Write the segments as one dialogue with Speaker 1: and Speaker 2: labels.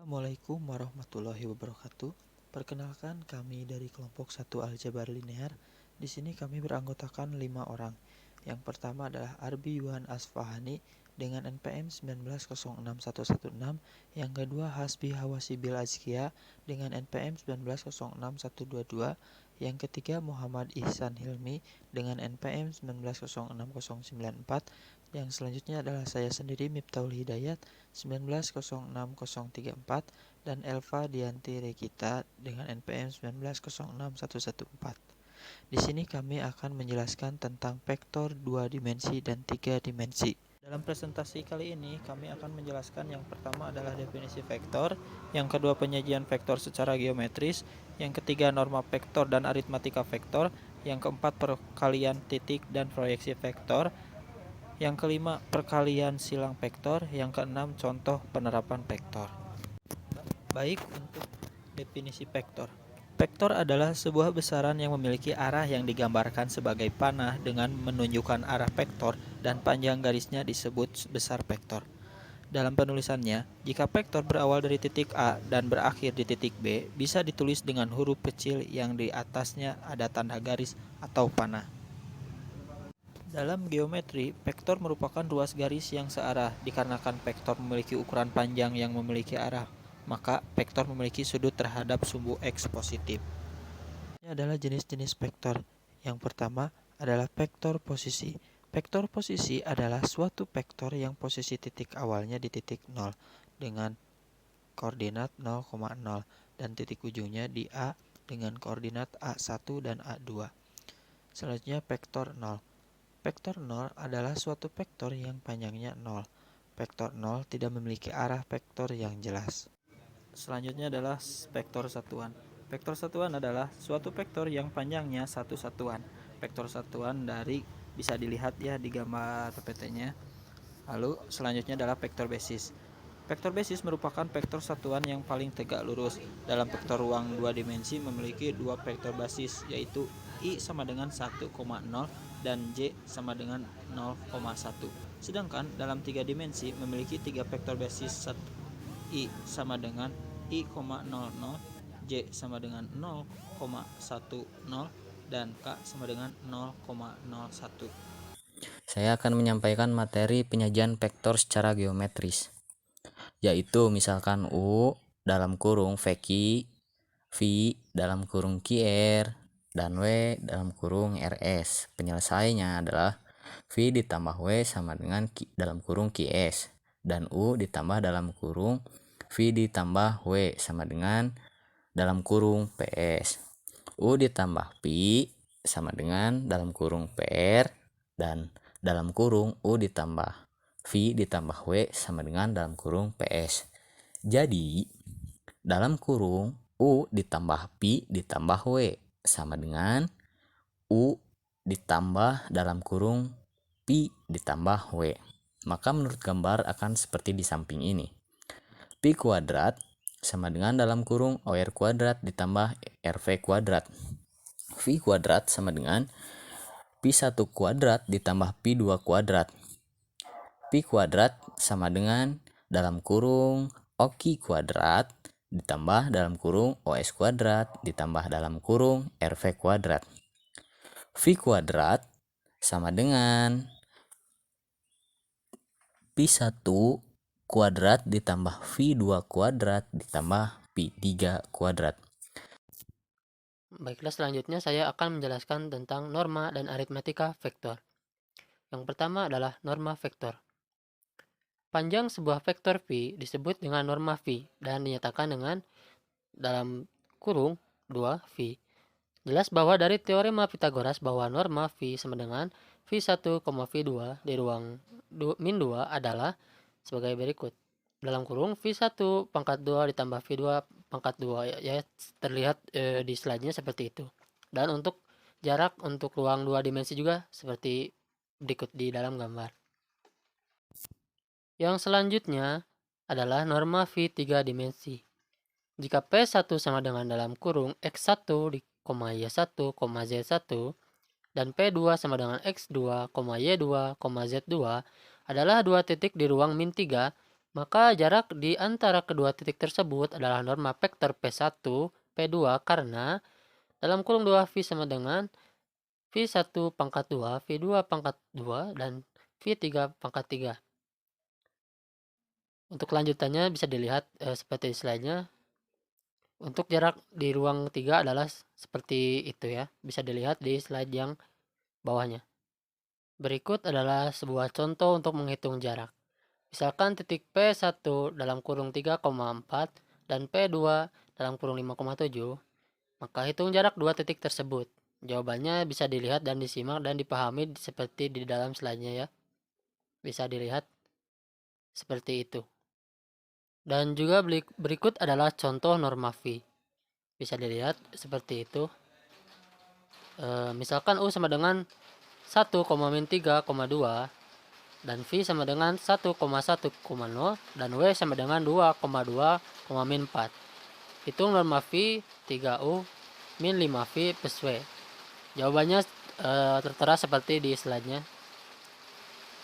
Speaker 1: Assalamualaikum warahmatullahi wabarakatuh. Perkenalkan kami dari kelompok 1 Aljabar Linear. Di sini kami beranggotakan 5 orang. Yang pertama adalah Arbi Yuhan Asfahani dengan NPM 1906116. Yang kedua Hasbi Hawasibil Azkia dengan NPM 1906122. Yang ketiga Muhammad Ihsan Hilmi dengan NPM 1906094. Yang selanjutnya adalah saya sendiri Miftahul Hidayat 1906034 dan Elva Dianti Regita dengan NPM 1906114. Di sini kami akan menjelaskan tentang vektor 2 dimensi dan 3 dimensi. Dalam presentasi kali ini kami akan menjelaskan yang pertama adalah definisi vektor, yang kedua penyajian vektor secara geometris, yang ketiga norma vektor dan aritmatika vektor, yang keempat perkalian titik dan proyeksi vektor, yang kelima perkalian silang vektor, yang keenam contoh penerapan vektor. Baik, untuk definisi vektor. Vektor adalah sebuah besaran yang memiliki arah yang digambarkan sebagai panah dengan menunjukkan arah vektor dan panjang garisnya disebut besar vektor. Dalam penulisannya, jika vektor berawal dari titik A dan berakhir di titik B, bisa ditulis dengan huruf kecil yang di atasnya ada tanda garis atau panah. Dalam geometri, vektor merupakan ruas garis yang searah. Dikarenakan vektor memiliki ukuran panjang yang memiliki arah, maka vektor memiliki sudut terhadap sumbu X positif. Ini adalah jenis-jenis vektor. Yang pertama adalah vektor posisi. Vektor posisi adalah suatu vektor yang posisi titik awalnya di titik 0 dengan koordinat 0,0 dan titik ujungnya di A dengan koordinat A1 dan A2. Selanjutnya vektor 0. Vektor 0 adalah suatu vektor yang panjangnya 0. Vektor 0 tidak memiliki arah vektor yang jelas. Selanjutnya adalah vektor satuan. Vektor satuan adalah suatu vektor yang panjangnya satu satuan. Vektor satuan dari bisa dilihat ya di gambar PPT-nya. Lalu selanjutnya adalah vektor basis. Vektor basis merupakan vektor satuan yang paling tegak lurus. Dalam vektor ruang 2 dimensi memiliki dua vektor basis, yaitu I sama dengan 1,0 dan J sama dengan 0,1. Sedangkan dalam 3 dimensi memiliki 3 vektor basis, I sama dengan I,00, J sama dengan 0,10 dan K sama dengan 0,01.
Speaker 2: Saya akan menyampaikan materi penyajian vektor secara geometris, yaitu misalkan U dalam kurung VQ, V dalam kurung QR, dan W dalam kurung RS. Penyelesaiannya adalah V ditambah W sama dengan Q dalam kurung QS, dan U ditambah dalam kurung V ditambah W sama dengan dalam kurung PS. U ditambah Pi sama dengan dalam kurung PR, dan dalam kurung U ditambah V ditambah W sama dengan dalam kurung PS. Jadi dalam kurung U ditambah Pi ditambah W sama dengan U ditambah dalam kurung Pi ditambah W. Maka menurut gambar akan seperti di samping ini. Pi kuadrat sama dengan dalam kurung OR kuadrat ditambah RV kuadrat. V kuadrat sama dengan Pi 1 kuadrat ditambah Pi 2 kuadrat. Pi kuadrat sama dengan dalam kurung OQ kuadrat ditambah dalam kurung OS kuadrat ditambah dalam kurung RV kuadrat. V kuadrat sama dengan Pi 1 kuadrat ditambah V 2 kuadrat ditambah Pi 3 kuadrat.
Speaker 3: Baiklah, selanjutnya saya akan menjelaskan tentang norma dan aritmatika vektor. Yang pertama adalah norma vektor. Panjang sebuah vektor V disebut dengan norma V dan dinyatakan dengan dalam kurung 2V. Jelas bahwa dari teorema Pitagoras bahwa norma V sama dengan V1, V2 di ruang min 2 adalah sebagai berikut. Dalam kurung V1 pangkat 2 ditambah V2 pangkat 2 ya, terlihat di slide-nya seperti itu. Dan untuk jarak untuk ruang 2 dimensi juga seperti berikut di dalam gambar. Yang selanjutnya adalah norma V 3 dimensi. Jika P1 sama dengan dalam kurung X1, Y1, Z1 dan P2 sama dengan X2, Y2, Z2 adalah dua titik di ruang min 3, Maka jarak di antara kedua titik tersebut adalah norma vektor P1, P2 karena dalam kurung 2V sama dengan V1 pangkat 2, V2 pangkat 2, dan V3 pangkat 3. Untuk lanjutannya bisa dilihat seperti slide-nya. Untuk jarak di ruang 3 adalah seperti itu ya. Bisa dilihat di slide yang bawahnya. Berikut adalah sebuah contoh untuk menghitung jarak. Misalkan titik P1 dalam kurung 3,4 dan P2 dalam kurung 5,7, maka hitung jarak dua titik tersebut. Jawabannya bisa dilihat dan disimak dan dipahami seperti di dalam slide-nya ya. Bisa dilihat seperti itu. Dan juga berikut adalah contoh norma V. Bisa dilihat seperti itu. Misalkan U sama dengan 1,-3,2 dan V sama dengan 1,1,0 dan W sama dengan 2,2,-4. Hitung norma V 3U min 5V plus W. Jawabannya tertera seperti di slide-nya.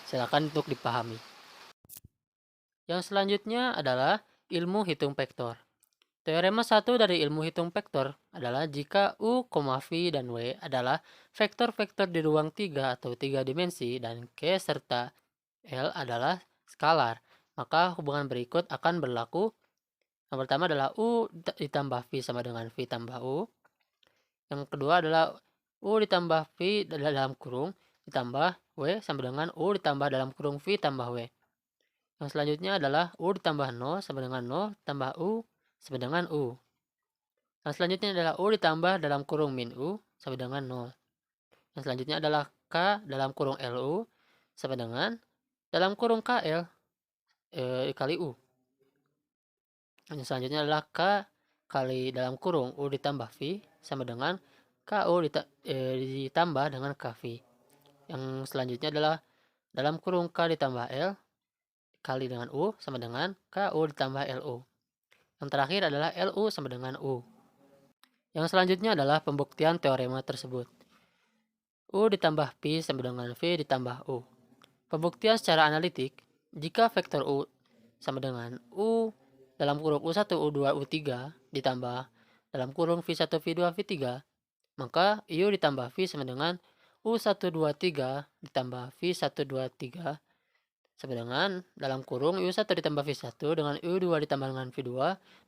Speaker 3: Silakan untuk dipahami. Yang selanjutnya adalah ilmu hitung vektor. Teorema 1 dari ilmu hitung vektor adalah jika U, V, dan W adalah vektor-vektor di ruang 3 atau 3 dimensi dan K serta L adalah skalar, maka hubungan berikut akan berlaku. Yang pertama adalah U ditambah V sama dengan V tambah U. Yang kedua adalah U ditambah V dalam kurung ditambah W sama dengan U ditambah dalam kurung V tambah W. Yang selanjutnya adalah U ditambah 0 sama dengan 0 tambah U sama dengan U. Yang selanjutnya adalah U ditambah dalam kurung min U sama dengan 0. Yang selanjutnya adalah K dalam kurung LU sama dengan dalam kurung KL kali U. Yang selanjutnya adalah K kali dalam kurung U ditambah V sama dengan KU ditambah dengan KV. Yang selanjutnya adalah dalam kurung K ditambah L kali dengan U sama dengan KU ditambah LU. Yang terakhir adalah LU sama dengan U. Yang selanjutnya adalah pembuktian teorema tersebut. U ditambah P sama dengan V ditambah U. Pembuktian secara analitik, jika vektor U sama dengan U dalam kurung U1, U2, U3 ditambah dalam kurung V1, V2, V3, maka U ditambah V sama dengan U1, 2, 3 ditambah V1, 2, 3 sama dengan dalam kurung U1 ditambah V1 dengan U2 ditambah dengan V2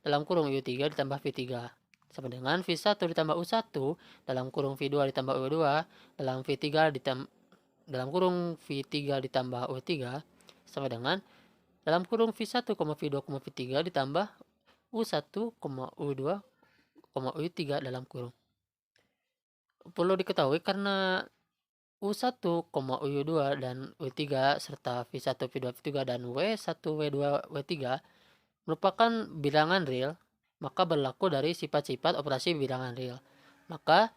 Speaker 3: dalam kurung U3 ditambah V3 sama dengan V1 ditambah U1 dalam kurung V2 ditambah U2 dalam V3 dalam kurung V3 ditambah U3 sama dengan dalam kurung V1, V2, V3 ditambah U1, U2, U3 dalam kurung. Perlu diketahui karena U1, U2 dan U3 serta V1, V2, V3 dan W1, W2, W3 merupakan bilangan real, maka berlaku dari sifat-sifat operasi bilangan real. Maka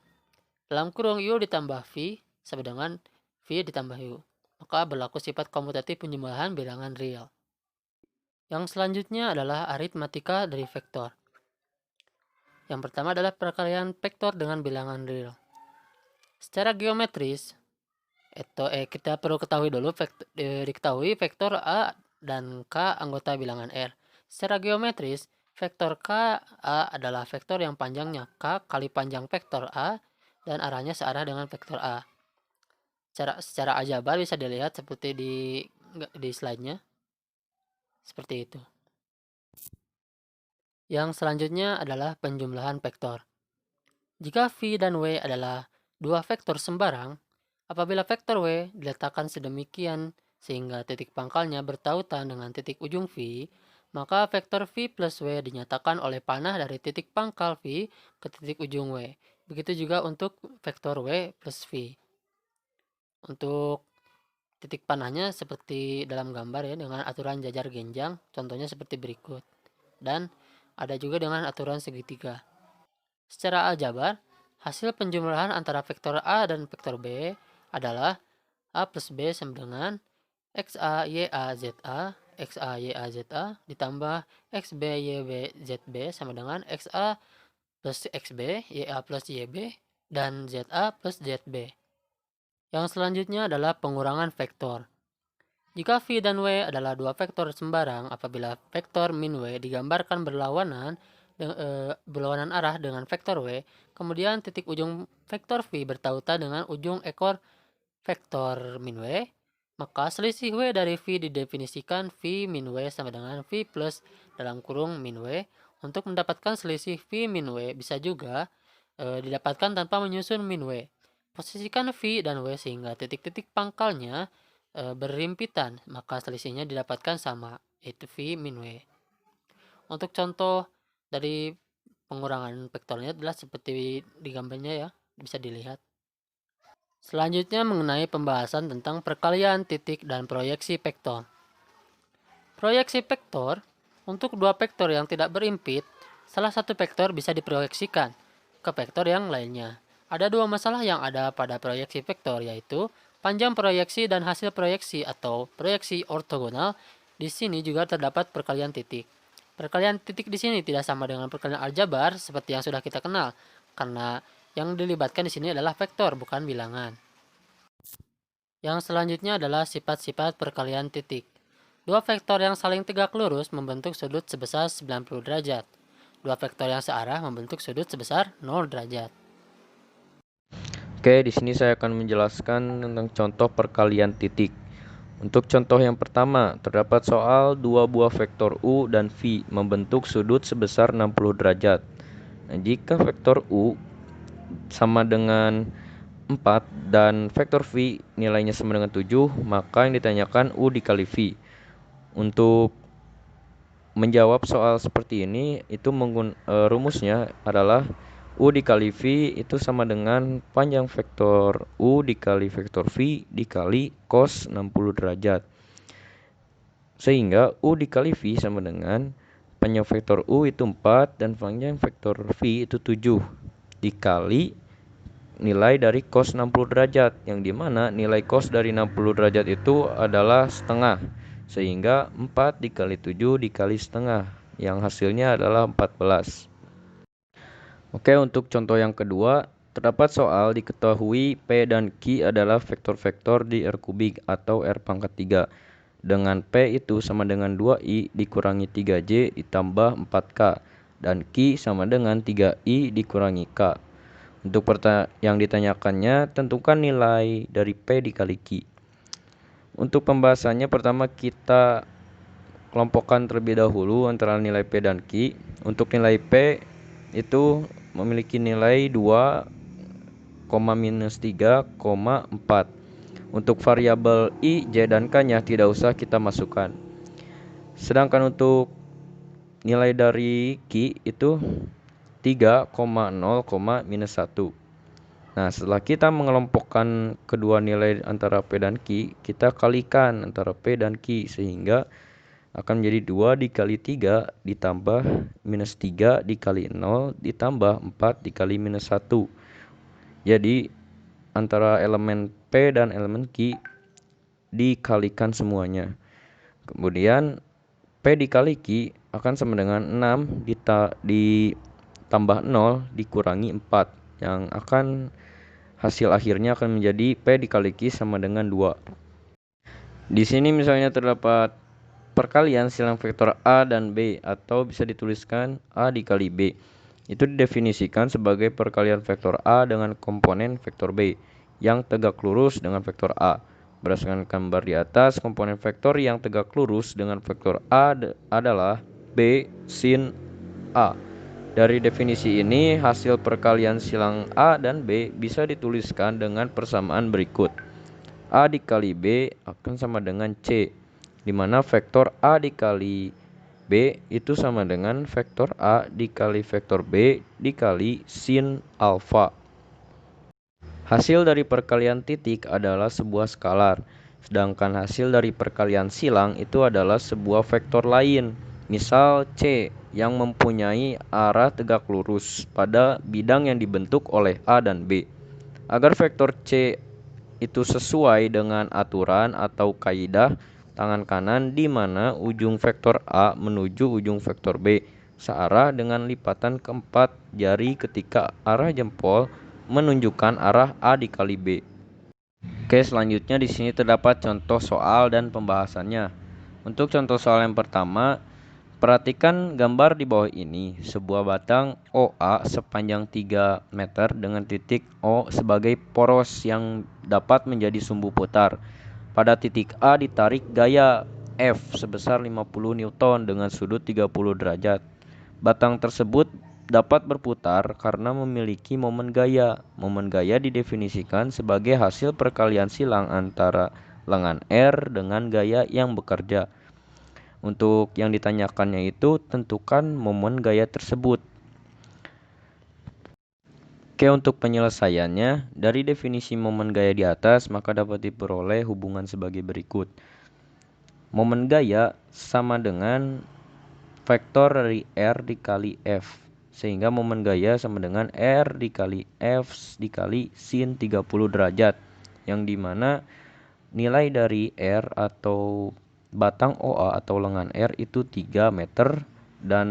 Speaker 3: dalam kurung U ditambah V sama dengan V ditambah U. Maka berlaku sifat komutatif penjumlahan bilangan real. Yang selanjutnya adalah aritmatika dari vektor. Yang pertama adalah perkalian vektor dengan bilangan real. Secara geometris, kita perlu ketahui dulu diketahui vektor A dan K anggota bilangan R. Secara geometris, vektor K A adalah vektor yang panjangnya K kali panjang vektor A dan arahnya searah dengan vektor A. Secara aljabar bisa dilihat seperti di slide-nya. Seperti itu. Yang selanjutnya adalah penjumlahan vektor. Jika V dan W adalah dua vektor sembarang, apabila vektor W diletakkan sedemikian sehingga titik pangkalnya bertautan dengan titik ujung V, maka vektor V plus W dinyatakan oleh panah dari titik pangkal V ke titik ujung W. Begitu juga untuk vektor W plus V. Untuk titik panahnya seperti dalam gambar ya, dengan aturan jajar genjang, contohnya seperti berikut. Dan ada juga dengan aturan segitiga. Secara aljabar, hasil penjumlahan antara vektor A dan vektor B adalah A plus B sama dengan XA YA ZA, XA YA ZA ditambah XB YB ZB sama dengan XA plus XB, YA plus YB, dan ZA plus ZB. Yang selanjutnya adalah pengurangan vektor. Jika V dan W adalah dua vektor sembarang, apabila vektor min W digambarkan berlawanan arah dengan vektor W, kemudian titik ujung vektor V bertautan dengan ujung ekor vektor min W, maka selisih W dari V didefinisikan V min W sama dengan V plus dalam kurung min W. Untuk mendapatkan selisih V min W bisa juga didapatkan tanpa menyusun min W. Posisikan V dan W sehingga titik-titik pangkalnya berhimpitan, maka selisihnya didapatkan sama, yaitu V min W. Untuk contoh dari pengurangan vektornya adalah seperti di gambarnya ya, bisa dilihat. Selanjutnya mengenai pembahasan tentang perkalian titik dan proyeksi vektor. Proyeksi vektor, untuk dua vektor yang tidak berimpit, salah satu vektor bisa diproyeksikan ke vektor yang lainnya. Ada dua masalah yang ada pada proyeksi vektor, yaitu panjang proyeksi dan hasil proyeksi atau proyeksi ortogonal. Di sini juga terdapat perkalian titik. Perkalian titik di sini tidak sama dengan perkalian aljabar seperti yang sudah kita kenal, karena yang dilibatkan di sini adalah vektor, bukan bilangan. Yang selanjutnya adalah sifat-sifat perkalian titik. Dua vektor yang saling tegak lurus membentuk sudut sebesar 90 derajat. Dua vektor yang searah membentuk sudut sebesar 0 derajat.
Speaker 4: Oke, di sini saya akan menjelaskan tentang contoh perkalian titik. Untuk contoh yang pertama, terdapat soal dua buah vektor U dan V membentuk sudut sebesar 60 derajat. Nah, jika vektor U sama dengan 4 dan vektor V nilainya sama dengan 7, maka yang ditanyakan U dikali V. Untuk menjawab soal seperti ini, itu rumusnya adalah U dikali V itu sama dengan panjang vektor U dikali vektor V dikali cos 60 derajat. Sehingga U dikali V sama dengan panjang vektor U itu 4 dan panjang vektor V itu 7 dikali nilai dari cos 60 derajat, yang dimana nilai cos dari 60 derajat itu adalah setengah. Sehingga 4 dikali 7 dikali setengah, yang hasilnya adalah 14. Oke, untuk contoh yang kedua, terdapat soal diketahui P dan Q adalah vektor-vektor di R kubik atau R pangkat 3. Dengan P itu sama dengan 2I dikurangi 3J ditambah 4K. Dan Q sama dengan 3I dikurangi K. Untuk yang ditanyakannya, tentukan nilai dari P dikali Q. Untuk pembahasannya, pertama kita kelompokkan terlebih dahulu antara nilai P dan Q. Untuk nilai P itu memiliki nilai 2, minus 3,4. Untuk variabel I, J, dan K-nya tidak usah kita masukkan. Sedangkan untuk nilai dari Q itu 3,0, minus 1. Nah, setelah kita mengelompokkan kedua nilai antara P dan Q, kita kalikan antara P dan Q sehingga akan menjadi 2 dikali 3 ditambah minus 3 dikali 0 ditambah 4 dikali minus 1. Jadi antara elemen P dan elemen Q dikalikan semuanya. Kemudian P dikali Q akan sama dengan 6 ditambah 0 dikurangi 4, yang akan hasil akhirnya akan menjadi P dikali Q sama dengan 2. Di sini misalnya terdapat perkalian silang vektor A dan B, atau bisa dituliskan A dikali B. Itu didefinisikan sebagai perkalian vektor A dengan komponen vektor B yang tegak lurus dengan vektor A. Berdasarkan gambar di atas, komponen vektor yang tegak lurus dengan vektor A adalah B sin A. Dari definisi ini, hasil perkalian silang A dan B bisa dituliskan dengan persamaan berikut. A dikali B akan sama dengan C, di mana vektor A dikali B itu sama dengan vektor A dikali vektor B dikali sin alfa. Hasil dari perkalian titik adalah sebuah skalar, sedangkan hasil dari perkalian silang itu adalah sebuah vektor lain, misal C, yang mempunyai arah tegak lurus pada bidang yang dibentuk oleh A dan B. Agar vektor C itu sesuai dengan aturan atau kaidah tangan kanan, di mana ujung vektor A menuju ujung vektor B searah dengan lipatan keempat jari ketika arah jempol menunjukkan arah A dikali B. Oke, selanjutnya di sini terdapat contoh soal dan pembahasannya. Untuk contoh soal yang pertama, perhatikan gambar di bawah ini, sebuah batang OA sepanjang 3 meter dengan titik O sebagai poros yang dapat menjadi sumbu putar. Pada titik A ditarik gaya F sebesar 50 Newton dengan sudut 30 derajat. Batang tersebut dapat berputar karena memiliki momen gaya. Momen gaya didefinisikan sebagai hasil perkalian silang antara lengan R dengan gaya yang bekerja. Untuk yang ditanyakannya itu tentukan momen gaya tersebut. Oke, untuk penyelesaiannya, dari definisi momen gaya di atas maka dapat diperoleh hubungan sebagai berikut. Momen gaya sama dengan vektor dari R dikali F. Sehingga momen gaya sama dengan R dikali F dikali sin 30 derajat. Yang dimana nilai dari R atau batang OA atau lengan R itu 3 meter. Dan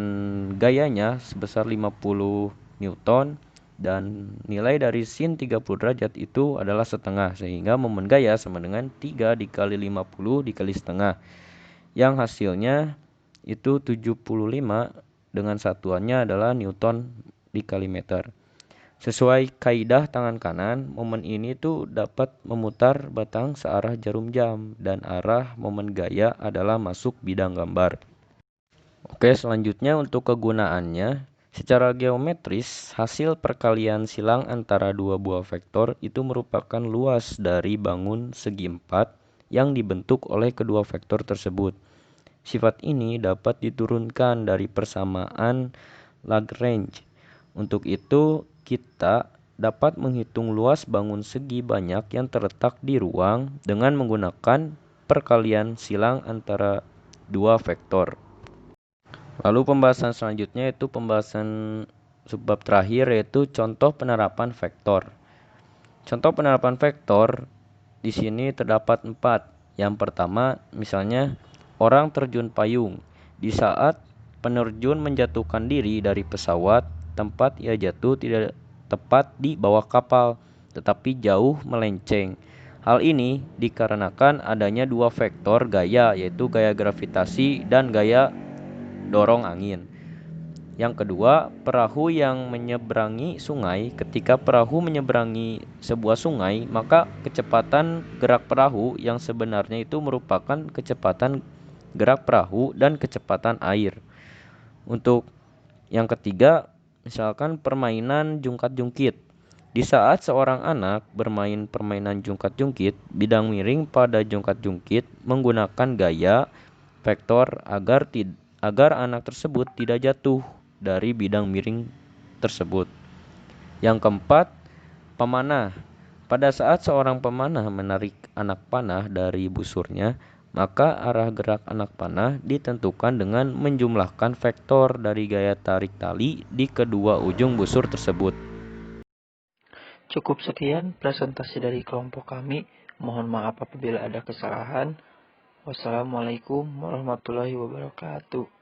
Speaker 4: gayanya sebesar 50 Newton. Dan nilai dari sin 30 derajat itu adalah setengah. Sehingga momen gaya sama dengan 3 dikali 50 dikali setengah. Yang hasilnya itu 75 dengan satuannya adalah Newton dikali meter. Sesuai kaidah tangan kanan, momen ini tuh dapat memutar batang searah jarum jam dan arah momen gaya adalah masuk bidang gambar. Oke, selanjutnya untuk kegunaannya, secara geometris, hasil perkalian silang antara dua buah vektor itu merupakan luas dari bangun segi empat yang dibentuk oleh kedua vektor tersebut. Sifat ini dapat diturunkan dari persamaan Lagrange. Untuk itu, kita dapat menghitung luas bangun segi banyak yang terletak di ruang dengan menggunakan perkalian silang antara dua vektor. Lalu pembahasan selanjutnya yaitu pembahasan subbab terakhir yaitu contoh penerapan vektor. Contoh penerapan vektor di sini terdapat 4. Yang pertama, misalnya orang terjun payung. Di saat penerjun menjatuhkan diri dari pesawat, tempat ia jatuh tidak tepat di bawah kapal, tetapi jauh melenceng. Hal ini dikarenakan adanya dua vektor gaya, yaitu gaya gravitasi dan gaya dorong angin. Yang kedua, perahu yang menyeberangi sungai. Ketika perahu menyeberangi sebuah sungai, maka kecepatan gerak perahu yang sebenarnya itu merupakan kecepatan gerak perahu dan kecepatan air. Untuk yang ketiga, misalkan permainan jungkat-jungkit. Di saat seorang anak bermain permainan jungkat-jungkit, bidang miring pada jungkat-jungkit menggunakan gaya vektor agar anak tersebut tidak jatuh dari bidang miring tersebut. Yang keempat, pemanah. Pada saat seorang pemanah menarik anak panah dari busurnya, maka arah gerak anak panah ditentukan dengan menjumlahkan vektor dari gaya tarik tali di kedua ujung busur tersebut.
Speaker 1: Cukup sekian presentasi dari kelompok kami. Mohon maaf apabila ada kesalahan. Wassalamualaikum warahmatullahi wabarakatuh.